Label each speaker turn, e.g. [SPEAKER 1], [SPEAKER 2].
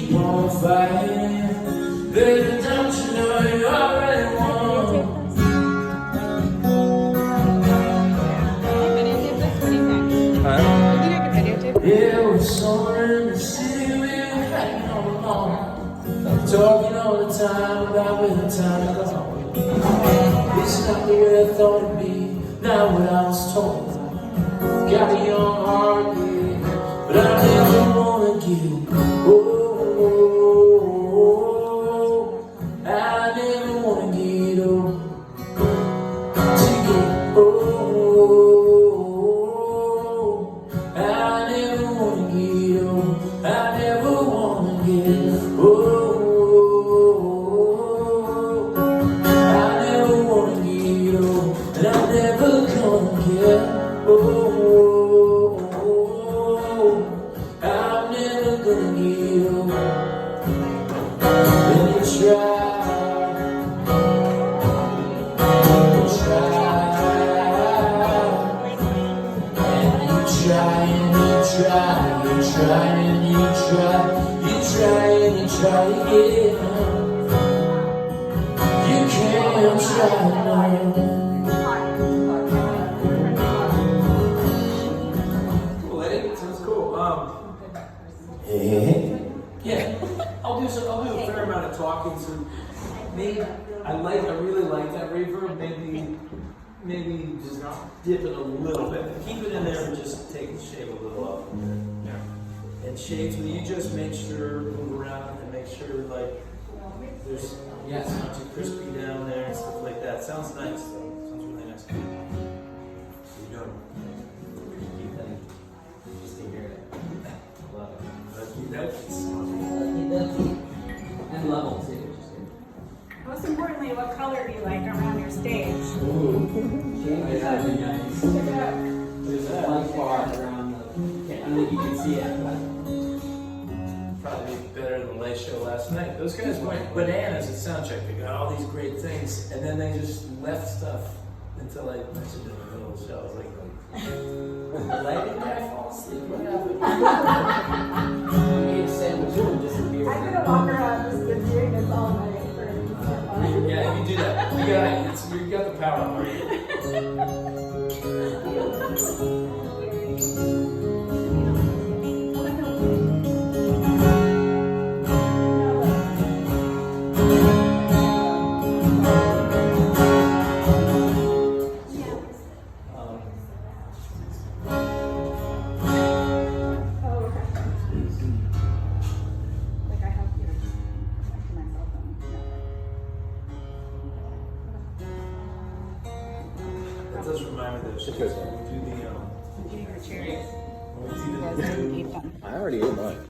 [SPEAKER 1] keep on fighting. Baby, don't you know you already won? Yeah, we're somewhere in the city, we were hanging on the lawn, talking all the time about where the time is gone. It's not the way I thought it'd be, not what I was told. Got a young heart, yeah, but I never wanna give. Oh, I never wanna get old. Take it, oh, I never wanna get old. I never wanna get old. I never wanna get old, and I'm never gonna get old. I'm never gonna get old. When you try, you try again. You can't try no.
[SPEAKER 2] Cool, Eddie. Sounds cool.
[SPEAKER 1] Hey.
[SPEAKER 2] Yeah, I'll do a fair amount of talking. So maybe I really like that reverb. Maybe just dip it a little bit. Keep it in there and just take the shave a little up. Yeah. And shades, will you just make sure, move around and make sure like there's it's not too crispy down there and stuff like that. Sounds nice though. Sounds really nice. What are you doing? Keep that. Just to hear it. Love it. Keep that. And level too.
[SPEAKER 3] Most importantly, what color do you like around your stage?
[SPEAKER 4] Ooh, it's actually nice.
[SPEAKER 3] Check it out.
[SPEAKER 4] There's a light bar around the. I don't think you can see it, but
[SPEAKER 2] Probably better than the late show last night. Those guys went bananas at soundcheck. They got all these great things, and then they just left stuff until I mentioned it in the middle of the show. I was like, the lighting guy fall asleep. What happened?
[SPEAKER 4] we ate a sandwich and disappeared.
[SPEAKER 3] I'm gonna walk around just doing this all night for fun.
[SPEAKER 2] Yeah, you do that. You got the power. That does remind me that shit. We do the
[SPEAKER 3] Cheers.
[SPEAKER 2] we do the
[SPEAKER 5] I already ate mine.